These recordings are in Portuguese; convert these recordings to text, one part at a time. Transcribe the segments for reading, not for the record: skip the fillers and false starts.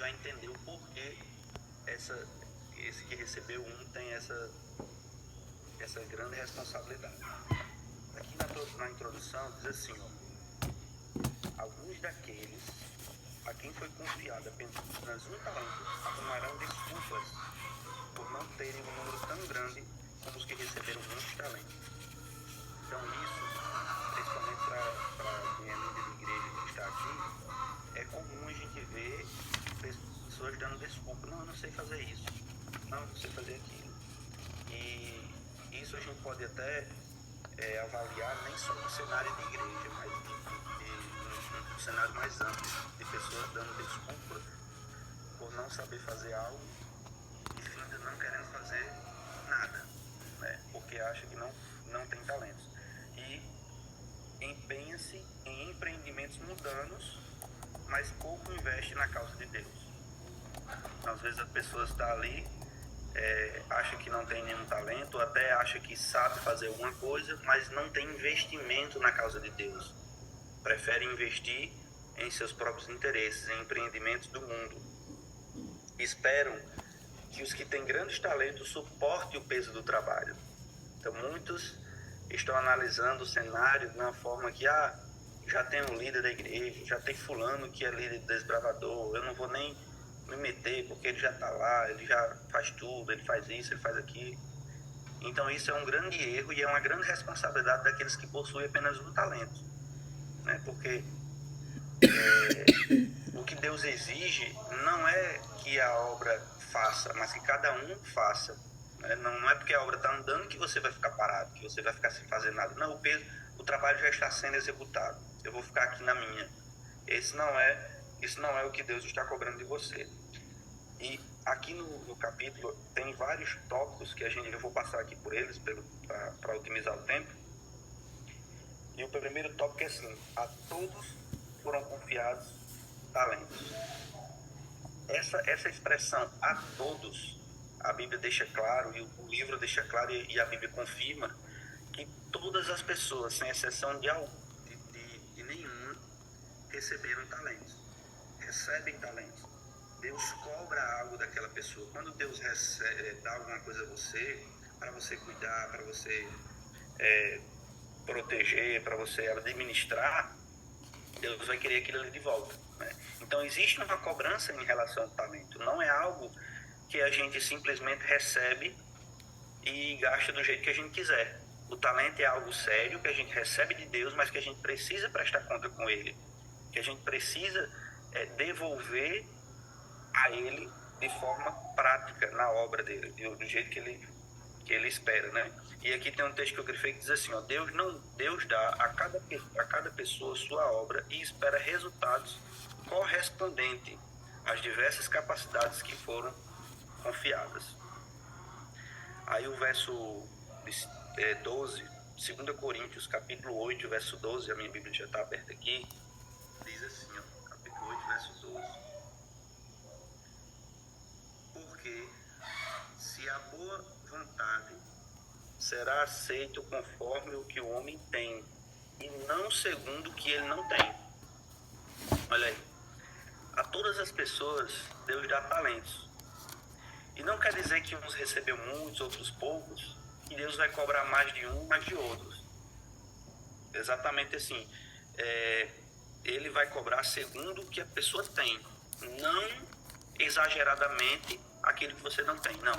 vai entender o porquê esse que recebeu um tem essa grande responsabilidade. Aqui na introdução diz assim, alguns daqueles a quem foi confiado apenas um talento arrumarão desculpas por não terem um número tão grande como os que receberam muitos talentos. Então isso, principalmente para quem é líder de igreja que está aqui, é comum a gente ver pessoas dando desculpa. Não, eu não sei fazer isso. Não, eu não sei fazer aquilo. E isso a gente pode até avaliar nem só no cenário de igreja, mas no cenário mais amplo, de pessoas dando desculpas por não saber fazer algo e finda não querendo fazer nada, né? Porque acha que não tem talentos. E empenha-se em empreendimentos mundanos, mas pouco investe na causa de Deus. Às vezes a pessoa está ali, acha que não tem nenhum talento, ou até acha que sabe fazer alguma coisa, mas não tem investimento na causa de Deus. Prefere investir em seus próprios interesses, em empreendimentos do mundo. Esperam que os que têm grandes talentos suportem o peso do trabalho. Então muitos estão analisando o cenário de uma forma que já tem um líder da igreja, já tem fulano que é líder desbravador, eu não vou nem me meter porque ele já está lá, ele já faz tudo, ele faz isso, ele faz aquilo. Então isso é um grande erro e é uma grande responsabilidade daqueles que possuem apenas um talento, né? Porque o que Deus exige não é que a obra faça, mas que cada um faça. Né? Não é porque a obra está andando que você vai ficar parado, que você vai ficar sem fazer nada. Não, o trabalho já está sendo executado. Eu vou ficar aqui na minha. Isso não é o que Deus está cobrando de você. E aqui no capítulo tem vários tópicos que eu vou passar aqui por eles para otimizar o tempo. E o primeiro tópico é assim: a todos foram confiados talentos. Essa expressão "a todos", a Bíblia deixa claro, e o livro deixa claro, e a Bíblia confirma que todas as pessoas, sem exceção de nenhuma, receberam talentos, recebem talentos. Deus cobra algo daquela pessoa. Quando Deus dá alguma coisa a você, para você cuidar, para você proteger, para você administrar, Deus vai querer aquilo ali de volta, né? Então existe uma cobrança em relação ao talento. Não é algo que a gente simplesmente recebe e gasta do jeito que a gente quiser. O talento é algo sério que a gente recebe de Deus, mas que a gente precisa prestar conta com ele, que a gente precisa devolver a ele de forma prática na obra dele, do jeito que ele espera, né? E aqui tem um texto que eu grifei que diz assim, Deus dá a cada pessoa sua obra e espera resultados correspondentes às diversas capacidades que foram confiadas. Aí o verso 12, 2 Coríntios, capítulo 8, verso 12, a minha Bíblia já está aberta aqui, diz assim, capítulo 8, verso 12. Porque se a boa vontade será aceito conforme o que o homem tem, e não segundo o que ele não tem. Olha aí, a todas as pessoas Deus dá talentos. E não quer dizer que uns recebeu muitos, outros poucos, e Deus vai cobrar mais de um, mais de outros. Exatamente assim. Ele vai cobrar segundo o que a pessoa tem, não exageradamente aquilo que você não tem. Não,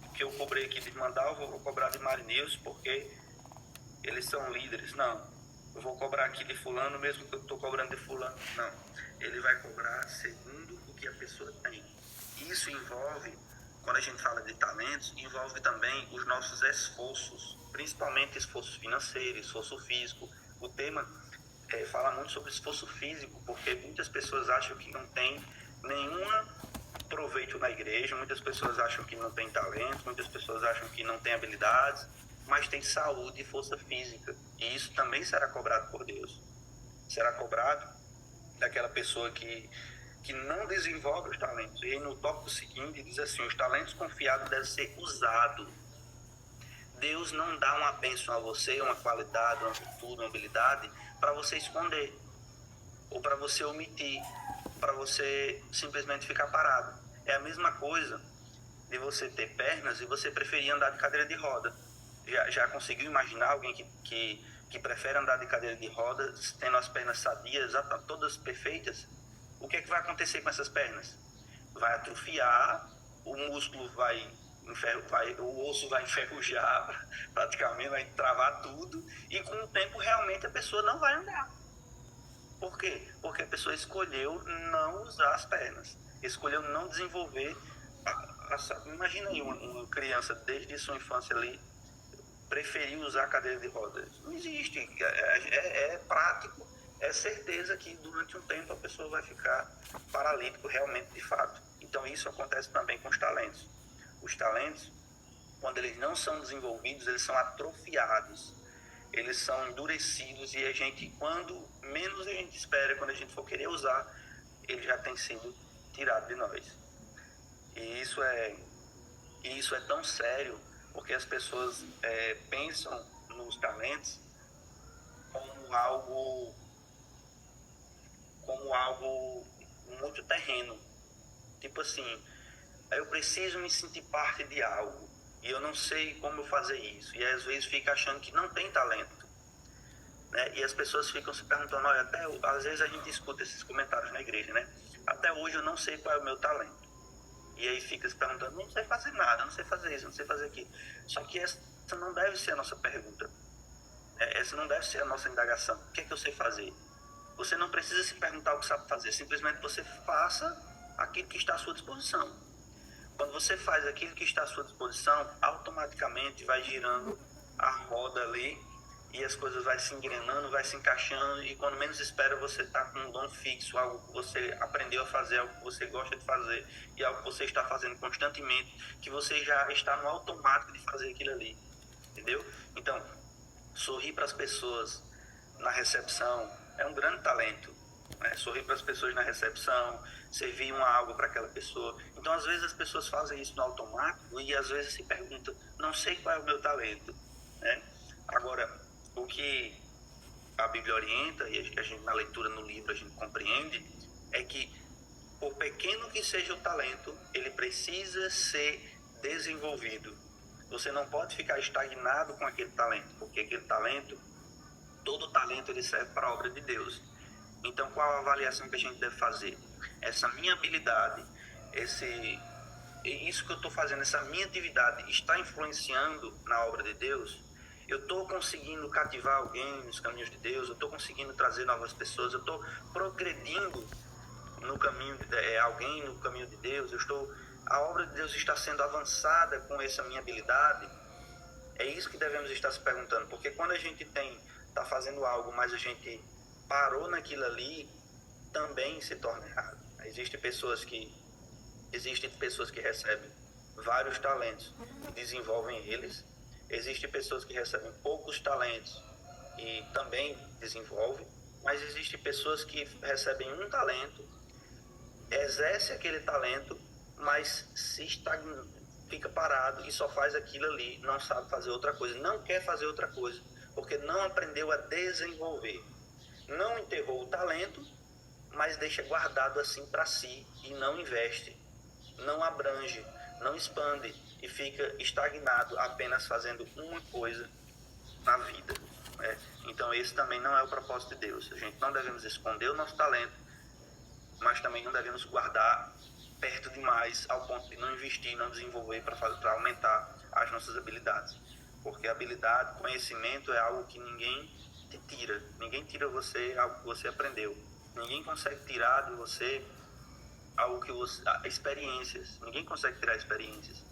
o que eu cobrei aqui de mandar, eu vou cobrar de Marinêus porque eles são líderes. Não, eu vou cobrar aqui de fulano mesmo que eu estou cobrando de fulano. Não, ele vai cobrar segundo o que a pessoa tem. Isso envolve, quando a gente fala de talentos, envolve também os nossos esforços, principalmente esforço financeiro, esforço físico. O tema fala muito sobre esforço físico, porque muitas pessoas acham que não tem nenhum proveito na igreja, muitas pessoas acham que não tem talento, muitas pessoas acham que não tem habilidades, mas tem saúde e força física. E isso também será cobrado por Deus. Será cobrado daquela pessoa que não desenvolve os talentos. E aí no tópico seguinte diz assim, os talentos confiados devem ser usados. Deus não dá uma bênção a você, uma qualidade, uma virtude, uma habilidade, para você esconder ou para você omitir. para você simplesmente ficar parado. É a mesma coisa de você ter pernas e você preferir andar de cadeira de roda. Já conseguiu imaginar alguém que prefere andar de cadeira de roda, tendo as pernas sadias, todas perfeitas? O que é que vai acontecer com essas pernas? Vai atrofiar, o músculo o osso vai enferrujar, praticamente vai travar tudo, e com o tempo realmente a pessoa não vai andar. Por quê? Porque a pessoa escolheu não usar as pernas, escolheu não desenvolver. Imagina aí uma criança desde sua infância ali preferir usar a cadeira de rodas. Não existe. É prático, é certeza que durante um tempo a pessoa vai ficar paralítico realmente de fato. Então isso acontece também com os talentos. Os talentos, quando eles não são desenvolvidos, eles são atrofiados, eles são endurecidos, e a gente, quando menos a gente espera, quando a gente for querer usar, ele já tem sido tirado de nós. E isso é tão sério, porque as pessoas pensam nos talentos como algo muito terreno. Tipo assim, eu preciso me sentir parte de algo e eu não sei como fazer isso. E às vezes fica achando que não tem talento, né? E as pessoas ficam se perguntando, olha, às vezes a gente escuta esses comentários na igreja, né? Até hoje eu não sei qual é o meu talento. E aí fica se perguntando, não sei fazer nada, não sei fazer isso, não sei fazer aquilo. Só que essa não deve ser a nossa pergunta. Essa não deve ser a nossa indagação. O que é que eu sei fazer? Você não precisa se perguntar o que sabe fazer, simplesmente você faça aquilo que está à sua disposição. Quando você faz aquilo que está à sua disposição, automaticamente vai girando a roda ali e as coisas vai se engrenando, vai se encaixando, e quando menos espera você está com um dom fixo, algo que você aprendeu a fazer, algo que você gosta de fazer e algo que você está fazendo constantemente, que você já está no automático de fazer aquilo ali, entendeu? Então, sorrir para as pessoas na recepção é um grande talento, né? Sorrir para as pessoas na recepção, servir algo para aquela pessoa. Então, às vezes as pessoas fazem isso no automático e às vezes se perguntam, não sei qual é o meu talento, né? Agora, o que a Bíblia orienta, e a gente na leitura no livro a gente compreende, é que por pequeno que seja o talento, ele precisa ser desenvolvido. Você não pode ficar estagnado com aquele talento, porque aquele talento, todo talento, ele serve para a obra de Deus. Então, qual a avaliação que a gente deve fazer? Essa minha habilidade, isso que eu estou fazendo, essa minha atividade está influenciando na obra de Deus? Eu estou conseguindo cativar alguém nos caminhos de Deus? Eu estou conseguindo trazer novas pessoas? Eu estou progredindo no caminho de alguém no caminho de Deus? A obra de Deus está sendo avançada com essa minha habilidade? É isso que devemos estar se perguntando, porque quando a gente está fazendo algo, mas a gente parou naquilo ali, também se torna errado. Existem pessoas que recebem vários talentos e desenvolvem eles. Existem pessoas que recebem poucos talentos e também desenvolvem. Mas existem pessoas que recebem um talento, exercem aquele talento, mas fica parado e só faz aquilo ali, não sabe fazer outra coisa, não quer fazer outra coisa, porque não aprendeu a desenvolver. Não enterrou o talento, mas deixa guardado assim para si e não investe, não abrange, não expande e fica estagnado apenas fazendo uma coisa na vida, né? Então esse também não é o propósito de Deus. A gente não devemos esconder o nosso talento, mas também não devemos guardar perto demais ao ponto de não investir, não desenvolver para aumentar as nossas habilidades. Porque habilidade, conhecimento é algo que ninguém te tira. Ninguém tira você algo que você aprendeu. Ninguém consegue tirar de você algo que experiências. Ninguém consegue tirar experiências.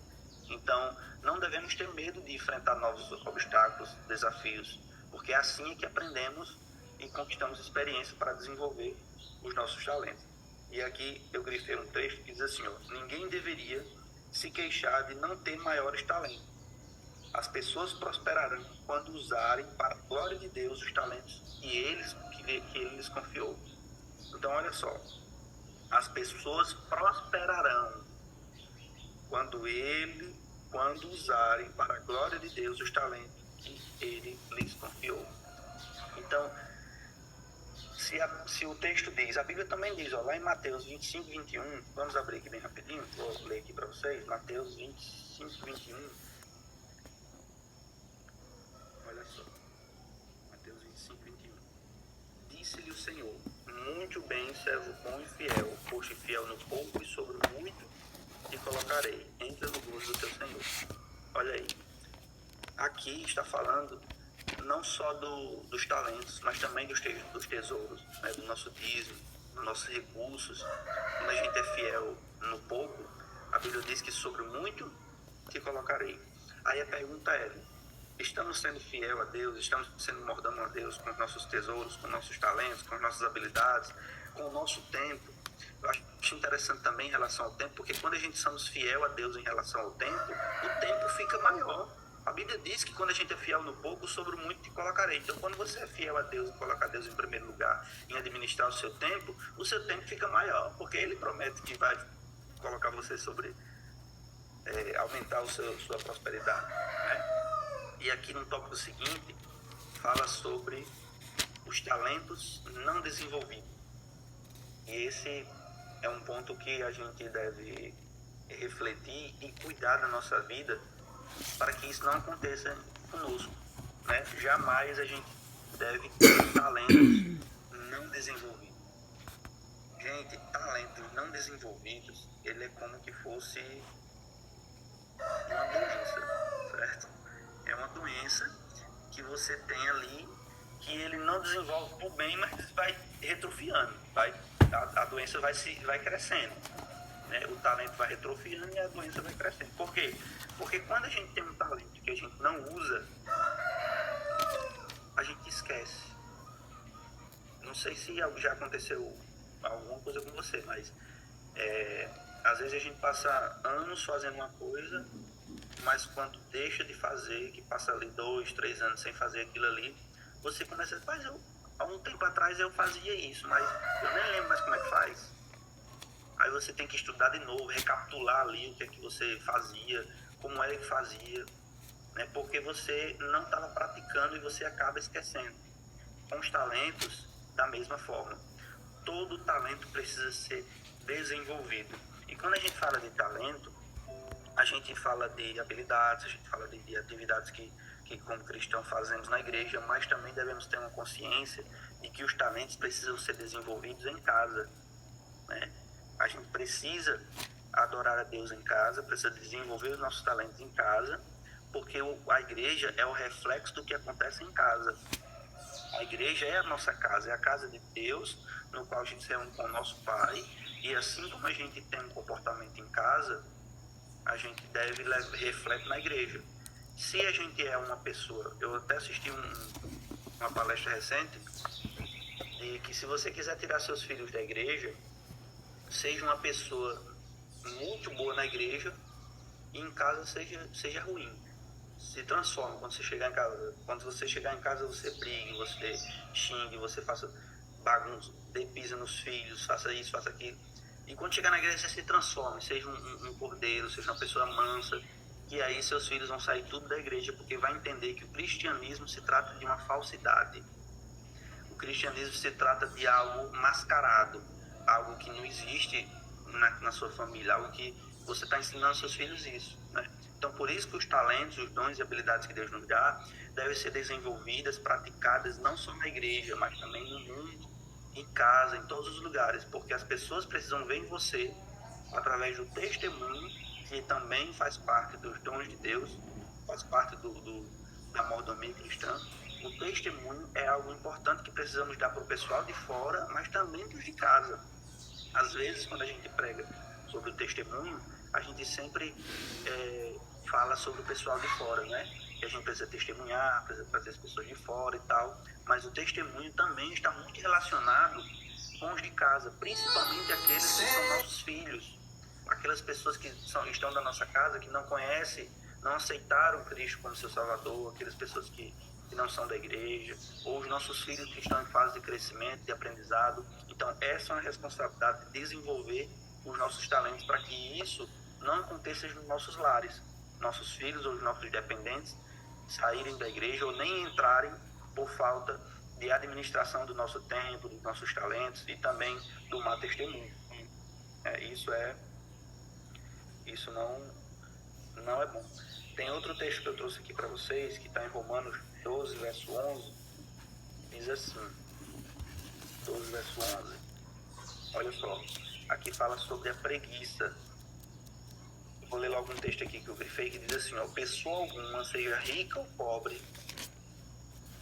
Então, não devemos ter medo de enfrentar novos obstáculos, desafios, porque é assim que aprendemos e conquistamos experiência para desenvolver os nossos talentos. E aqui eu grifei um texto que diz assim, ninguém deveria se queixar de não ter maiores talentos. As pessoas prosperarão quando usarem para a glória de Deus os talentos que ele lhes confiou. Então, olha só, as pessoas prosperarão quando usarem para a glória de Deus os talentos que ele lhes confiou. Então, se o texto diz, a Bíblia também diz, ó, lá em Mateus 25, 21, vamos abrir aqui bem rapidinho, vou ler aqui para vocês, Mateus 25, 21, olha só, Mateus 25, 21. Disse-lhe o Senhor, muito bem, servo bom e fiel, foste fiel no pouco e sobre o muito te colocarei, entra no gozo do teu Senhor. Olha aí, aqui está falando não só dos talentos, mas também dos tesouros, né, do nosso dízimo, dos nossos recursos. Quando a gente é fiel no pouco, a Bíblia diz que sobre muito te colocarei. Aí a pergunta é, estamos sendo fiel a Deus, estamos sendo mordomo a Deus com os nossos tesouros, com nossos talentos, com as nossas habilidades, com o nosso tempo? Eu acho interessante também em relação ao tempo, porque quando a gente somos fiel a Deus em relação ao tempo, o tempo fica maior. A Bíblia diz que quando a gente é fiel no pouco, sobre o muito te colocarei. Então, quando você é fiel a Deus e colocar Deus em primeiro lugar, em administrar o seu tempo fica maior, porque Ele promete que vai colocar você sobre, aumentar sua prosperidade, né? E aqui no tópico seguinte, fala sobre os talentos não desenvolvidos. E esse é um ponto que a gente deve refletir e cuidar da nossa vida para que isso não aconteça conosco, né? Jamais a gente deve ter talentos não desenvolvidos. Gente, talentos não desenvolvidos, ele é como que fosse uma doença, certo? É uma doença que você tem ali, que ele não desenvolve por bem, mas vai retrofiando, a doença vai crescendo, né? O talento vai retrofiando e a doença vai crescendo. Por quê? Porque quando a gente tem um talento que a gente não usa, a gente esquece. Não sei se já aconteceu alguma coisa com você, mas às vezes a gente passa anos fazendo uma coisa, mas quando deixa de fazer, que passa ali 2, 3 anos sem fazer aquilo ali, você começa a dizer, há um tempo atrás eu fazia isso, mas eu nem lembro mais como é que faz. Aí você tem que estudar de novo, recapitular ali o que é que você fazia, como é que fazia, né? Porque você não estava praticando e você acaba esquecendo. Com os talentos, da mesma forma. Todo talento precisa ser desenvolvido. E quando a gente fala de talento, a gente fala de habilidades, a gente fala de atividades que como cristãos fazemos na igreja, mas também devemos ter uma consciência de que os talentos precisam ser desenvolvidos em casa, né? A gente precisa adorar a Deus em casa, precisa desenvolver os nossos talentos em casa, porque a igreja é o reflexo do que acontece em casa. A igreja é a nossa casa, é a casa de Deus, no qual a gente se reúne com o nosso Pai, e assim como a gente tem um comportamento em casa, a gente deve refletir na igreja. Se a gente é uma pessoa, eu até assisti uma palestra recente, de que se você quiser tirar seus filhos da igreja, seja uma pessoa muito boa na igreja e em casa seja ruim. Se transforma quando você chegar em casa. Quando você chegar em casa, você brigue, você xingue, você faça bagunça, dê pisa nos filhos, faça isso, faça aquilo. E quando chegar na igreja, você se transforme, seja um cordeiro, seja uma pessoa mansa, que aí seus filhos vão sair tudo da igreja, porque vai entender que o cristianismo se trata de uma falsidade. O cristianismo se trata de algo mascarado, algo que não existe na sua família, algo que você está ensinando aos seus filhos isso, né? Então, por isso que os talentos, os dons e habilidades que Deus nos dá devem ser desenvolvidas, praticadas, não só na igreja, mas também no mundo, em casa, em todos os lugares, porque as pessoas precisam ver em você, através do testemunho, que também faz parte dos dons de Deus, faz parte da mordomia cristã. O testemunho é algo importante que precisamos dar para o pessoal de fora, mas também para os de casa. Às vezes, quando a gente prega sobre o testemunho, a gente sempre fala sobre o pessoal de fora, né? Que a gente precisa testemunhar, precisa trazer as pessoas de fora e tal, mas o testemunho também está muito relacionado com os de casa, principalmente aqueles que são nossos filhos, aquelas pessoas que estão da nossa casa, que não conhecem, não aceitaram Cristo como seu Salvador, aquelas pessoas que não são da igreja, ou os nossos filhos que estão em fase de crescimento, de aprendizado. Então, essa é uma responsabilidade de desenvolver os nossos talentos para que isso não aconteça nos nossos lares. Nossos filhos ou os nossos dependentes saírem da igreja ou nem entrarem por falta de administração do nosso tempo, dos nossos talentos e também do mau testemunho. Isso não é bom. Tem outro texto que eu trouxe aqui para vocês, que está em Romanos 12, verso 11, diz assim, 12, verso 11, olha só, aqui fala sobre a preguiça. Vou ler logo um texto aqui que eu grifei, que diz assim, ó, pessoa alguma, seja rica ou pobre,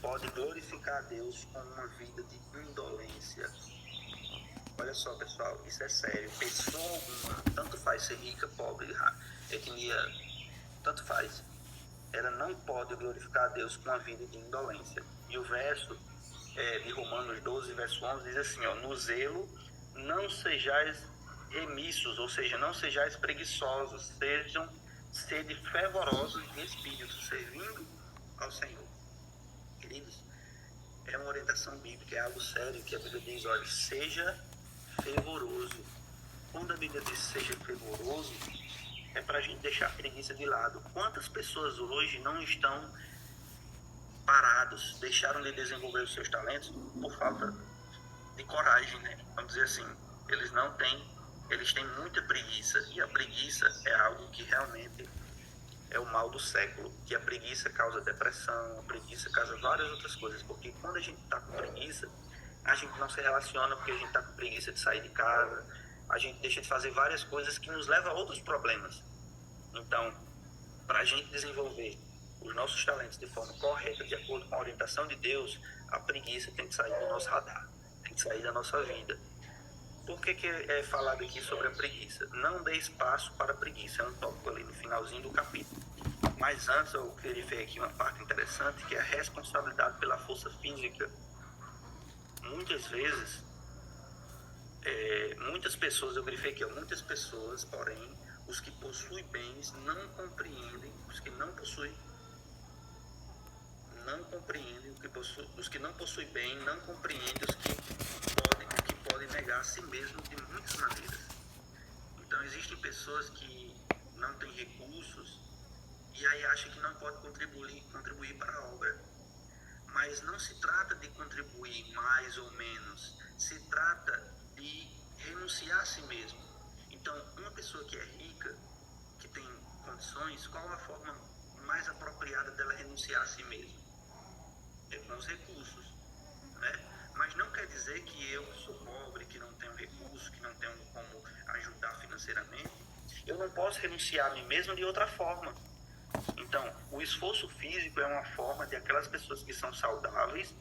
pode glorificar a Deus com uma vida de indolência. Olha só, pessoal, isso é sério. Pessoa alguma, tanto faz ser rica, pobre, etnia, tanto faz, ela não pode glorificar a Deus com uma vida de indolência. E o verso de Romanos 12, verso 11, diz assim, ó, no zelo não sejais remissos, ou seja, não sejais preguiçosos, sede fervorosos de espírito, servindo ao Senhor. Queridos, é uma orientação bíblica, é algo sério que a Bíblia diz, olha, seja fervoroso. Quando a Bíblia diz seja fervoroso, é para a gente deixar a preguiça de lado. Quantas pessoas hoje não estão parados, deixaram de desenvolver os seus talentos por falta de coragem, né? Vamos dizer assim, eles têm muita preguiça, e a preguiça é algo que realmente é o mal do século, que a preguiça causa depressão, a preguiça causa várias outras coisas, porque quando a gente está com preguiça, a gente não se relaciona, porque a gente está com preguiça de sair de casa, a gente deixa de fazer várias coisas que nos levam a outros problemas. Então, para a gente desenvolver os nossos talentos de forma correta, de acordo com a orientação de Deus, a preguiça tem que sair do nosso radar, tem que sair da nossa vida. Por que é falado aqui sobre a preguiça? Não dê espaço para a preguiça, é um tópico ali no finalzinho do capítulo. Mas antes eu queria ver aqui uma parte interessante, que é a responsabilidade pela força física. Muitas vezes, muitas pessoas, eu grifei aqui, muitas pessoas, porém, os que possuem bens não compreendem, os que não possuem os que não possuem bem não compreendem o que podem negar a si mesmo de muitas maneiras. Então existem pessoas que não têm recursos e aí acham que não pode contribuir para a obra. Mas não se trata de contribuir mais ou menos, se trata de renunciar a si mesmo. Então, uma pessoa que é rica, que tem condições, qual a forma mais apropriada dela renunciar a si mesma? É com os recursos, né? Mas não quer dizer que eu sou pobre, que não tenho recursos, que não tenho como ajudar financeiramente. Eu não posso renunciar a mim mesmo de outra forma. Então, o esforço físico é uma forma de aquelas pessoas que são saudáveis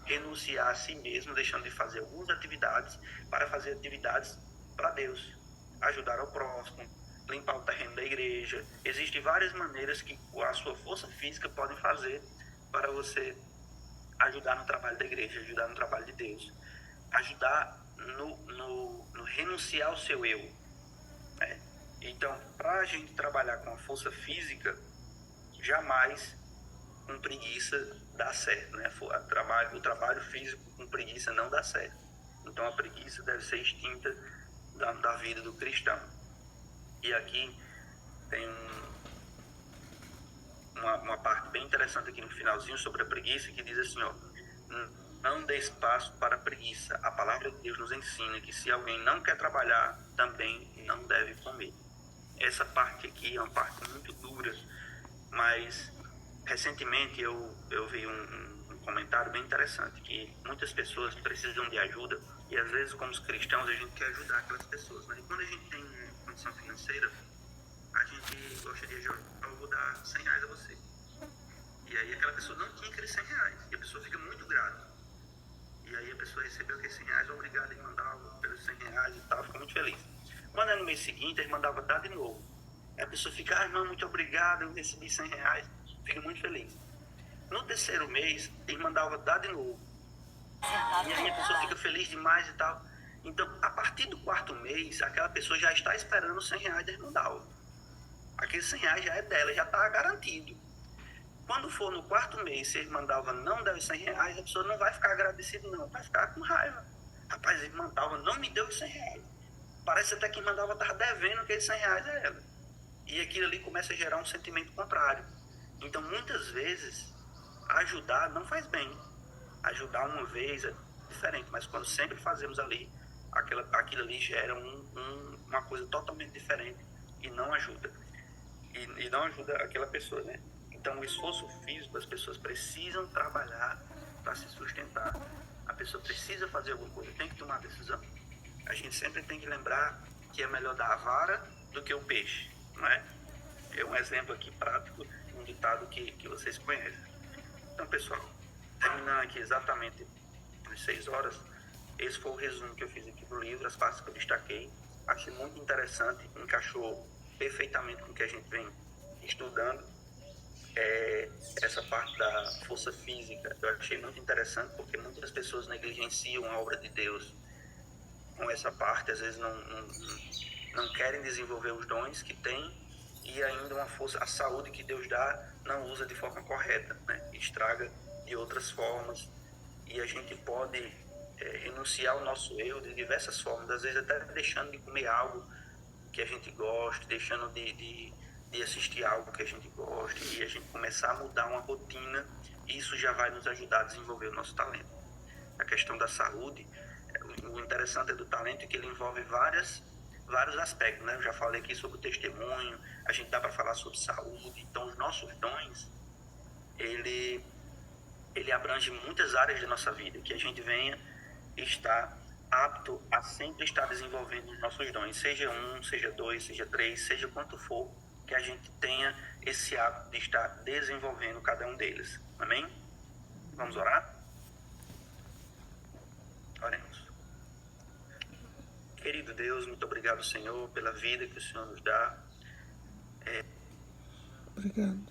renunciar a si mesmo, deixando de fazer algumas atividades para fazer atividades para Deus, ajudar ao próximo, limpar o terreno da igreja. Existem várias maneiras que a sua força física pode fazer para você ajudar no trabalho da igreja, ajudar no trabalho de Deus, ajudar no renunciar ao seu eu, né? Então, para a gente trabalhar com a força física, jamais com preguiça dá certo, né? O trabalho físico com preguiça não dá certo. Então a preguiça deve ser extinta da vida do cristão. E aqui tem uma parte bem interessante aqui no finalzinho sobre a preguiça, que diz assim, ó, não dê espaço para a preguiça. A palavra de Deus nos ensina que se alguém não quer trabalhar, também não deve comer. Essa parte aqui é uma parte muito dura, mas recentemente eu vi um comentário bem interessante, que muitas pessoas precisam de ajuda e às vezes como os cristãos a gente quer ajudar aquelas pessoas, né? E quando a gente tem condição financeira, a gente gosta de ajudar, eu vou dar R$100 a você. E aí aquela pessoa não tinha aqueles R$100 e a pessoa fica muito grata. E aí a pessoa recebeu aqueles R$100, obrigado em mandar pelos R$100 e tal, fica muito feliz. Quando é no mês seguinte, ele mandava dar de novo. Aí a pessoa fica, irmão, muito obrigado, eu recebi R$100, fica muito feliz. No terceiro mês, ele mandava dar de novo. E aí a pessoa fica feliz demais e tal. Então, a partir do quarto mês, aquela pessoa já está esperando os R$100 de mandar. Aqueles R$100 já é dela, já está garantido. Quando for no quarto mês, se ele mandava não der os R$100, a pessoa não vai ficar agradecida, não, vai ficar com raiva. Rapaz, ele mandava, não me deu os R$100. Parece até que mandava estava devendo aqueles R$100 a ela. E aquilo ali começa a gerar um sentimento contrário. Então, muitas vezes, ajudar não faz bem. Ajudar uma vez é diferente, mas quando sempre fazemos ali, aquilo ali gera uma coisa totalmente diferente e não ajuda. E não ajuda aquela pessoa, né? Então, o esforço físico, as pessoas precisam trabalhar para se sustentar. A pessoa precisa fazer alguma coisa, tem que tomar decisão. A gente sempre tem que lembrar que é melhor dar a vara do que o peixe, não é? É um exemplo aqui prático, um ditado que vocês conhecem. Então, pessoal, terminando aqui exatamente às 6 horas, esse foi o resumo que eu fiz aqui do livro, as partes que eu destaquei. Achei muito interessante, encaixou perfeitamente com o que a gente vem estudando. Essa parte da força física eu achei muito interessante, porque muitas pessoas negligenciam a obra de Deus com essa parte, às vezes não querem desenvolver os dons que têm, e ainda uma força, a saúde que Deus dá, não usa de forma correta, né? Estraga de outras formas, e a gente pode renunciar ao nosso erro de diversas formas, às vezes até deixando de comer algo que a gente goste, deixando de assistir algo que a gente goste, e a gente começar a mudar uma rotina, isso já vai nos ajudar a desenvolver o nosso talento. A questão da saúde, o interessante do talento é que ele envolve vários aspectos, né? Eu já falei aqui sobre o testemunho, a gente dá para falar sobre saúde, então os nossos dons, ele abrange muitas áreas da nossa vida, que a gente venha estar apto a sempre estar desenvolvendo os nossos dons, seja um, seja dois, seja três, seja quanto for, que a gente tenha esse hábito de estar desenvolvendo cada um deles. Amém? Vamos orar? Oremos. Querido Deus, muito obrigado, Senhor, pela vida que o Senhor nos dá. Obrigado.